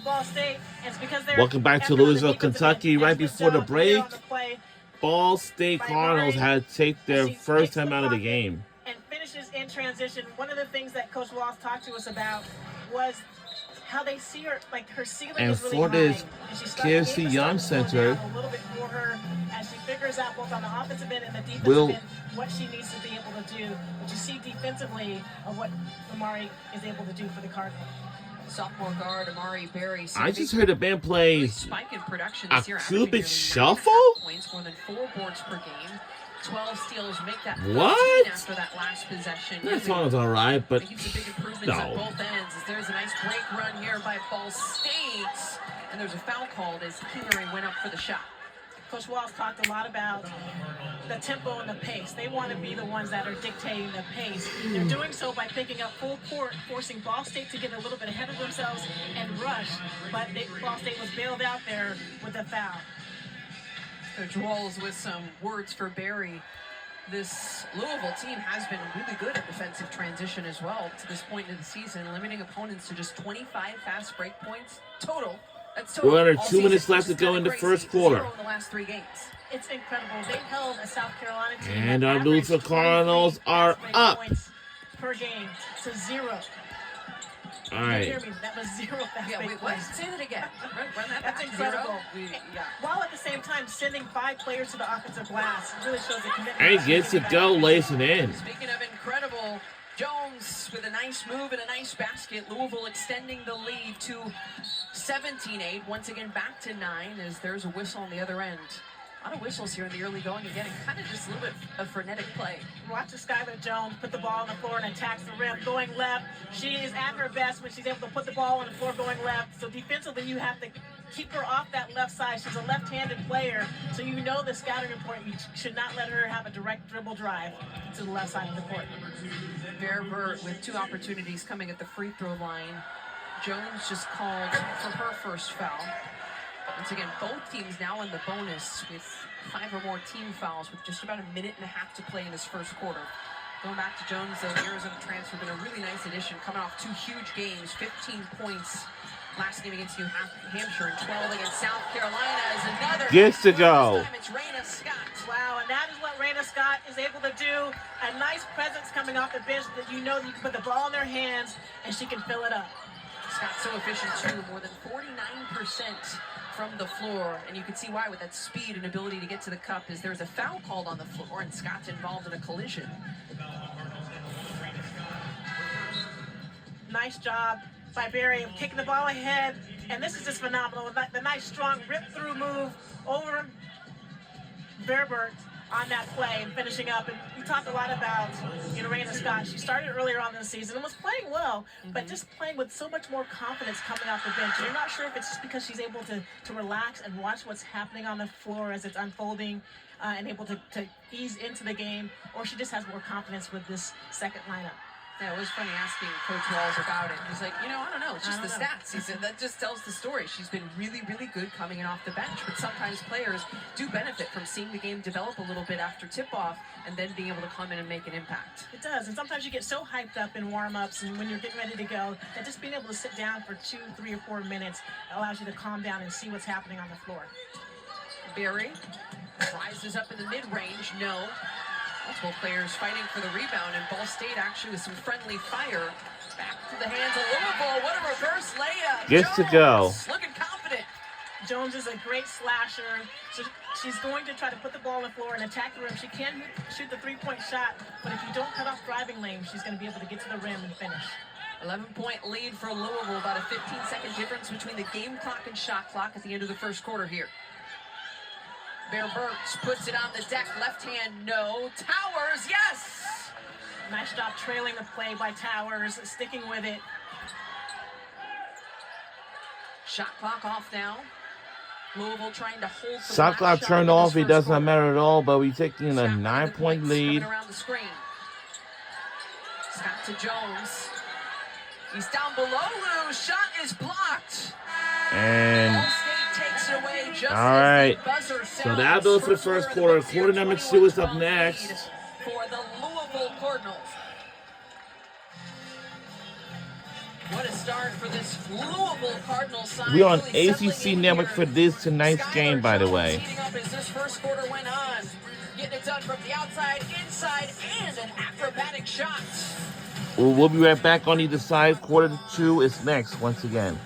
Ball State. And it's because they're Welcome back to Louisville, Kentucky. Right before the break, Ball State Cardinals had to take their first time out of the game. And finishes in transition. One of the things that Coach Walls talked to us about was how they see her, like her ceiling and is really for this high. And KFC Young Center, a little bit for her as she figures out both on the offensive end and the defensive end what she needs to be able to do. But you see defensively of what Amari is able to do for the Cardinals. Sophomore guard Amari Berry. I just heard the band play spike in production a this year, Cupid Shuffle. Points, more than 4 boards per game. 12 steals, make that what? After that last possession. That song is alright, but big improvements no. on both ends. There's a nice break run here by Ball State, and there's a foul called as Kingery went up for the shot. Coach Walls talked a lot about the tempo and the pace. They want to be the ones that are dictating the pace. They're doing so by picking up full court, forcing Ball State to get a little bit ahead of themselves and rush. But Ball State was bailed out there with a foul. Coach Walls with some words for Berry. This Louisville team has been really good at defensive transition as well to this point in the season, limiting opponents to just 25 fast break points total. That's total. We're under 2 minutes left to go in the first quarter. In the last 3 games. It's incredible. They held a South Carolina team. And our Louisville Cardinals are up. Per game to 0. All right. That was 0 fast break points. Say that again. Run that That's back. incredible. 0. While at the same time sending 5 players to the offensive glass really shows the commitment. And gets to go, lacing in. Speaking of incredible, Jones with a nice move and a nice basket. Louisville extending the lead to 17-8. Once again back to 9 as there's a whistle on the other end. A lot of whistles here in the early going again, and kind of just a little bit of frenetic play. Watch Skylar Jones put the ball on the floor and attacks the rim, going left. She is at her best when she's able to put the ball on the floor going left. So defensively, you have to keep her off that left side. She's a left-handed player, so you know the scouting report. You should not let her have a direct dribble drive to the left side of the court. Verver with 2 opportunities coming at the free throw line. Jones just called for her first foul. Once again, both teams now in the bonus with 5 or more team fouls with just about a minute and a half to play in this first quarter. Going back to Jones, the Arizona transfer, been a really nice addition, coming off 2 huge games, 15 points last game against New Hampshire and 12 against South Carolina as another. Gets to go. It's Raina Scott. Wow, and that is what Raina Scott is able to do. A nice presence coming off the bench that you know that you can put the ball in their hands and she can fill it up. Scott's so efficient too, more than 49% from the floor, and you can see why with that speed and ability to get to the cup is there's a foul called on the floor and Scott's involved in a collision. Nice job by Berry kicking the ball ahead, and this is just phenomenal. The nice strong rip through move over Verber on that play and finishing up. And we talked a lot about Raina Scott. She started earlier on in the season and was playing well, but just playing with so much more confidence coming off the bench. And you're not sure if it's just because she's able to relax and watch what's happening on the floor as it's unfolding and able to ease into the game, or she just has more confidence with this second lineup. Yeah, it was funny asking Coach Walls about it. He's like, I don't know. It's just the stats. He said that just tells the story. She's been really, really good coming in off the bench. But sometimes players do benefit from seeing the game develop a little bit after tip-off and then being able to come in and make an impact. It does. And sometimes you get so hyped up in warm-ups and when you're getting ready to go that just being able to sit down for 2, 3, or 4 minutes allows you to calm down and see what's happening on the floor. Berry rises up in the mid-range. No. Multiple players fighting for the rebound, and Ball State actually with some friendly fire. Back to the hands of Louisville. What a reverse layup. Gets to go. Looking confident. Jones is a great slasher. So she's going to try to put the ball on the floor and attack the rim. She can shoot the 3-point shot, but if you don't cut off driving lane, she's going to be able to get to the rim and finish. 11-point lead for Louisville. About a 15-second difference between the game clock and shot clock at the end of the first quarter here. Bear Burks puts it on the deck, left hand, no. Towers, yes! Nice job trailing the play by Towers, sticking with it. Shot clock off now. Louisville trying to hold the shot clock turned off. It does not matter at all, but we're taking a 9-point lead. Around the screen. Scott to Jones. He's down below Lou. Shot is blocked. And takes it away just all right, so that goes for the first quarter. Quarter number 2 is up next. For the Louisville Cardinals. What a start for this Louisville Cardinals side. We're on Really ACC settling in Network here. for this tonight's Skylar game, by the Jones way. heating up as this first quarter went on. Getting it done from the outside, inside, and an acrobatic shot. We'll be right back on either side. Quarter to 2 is next once again.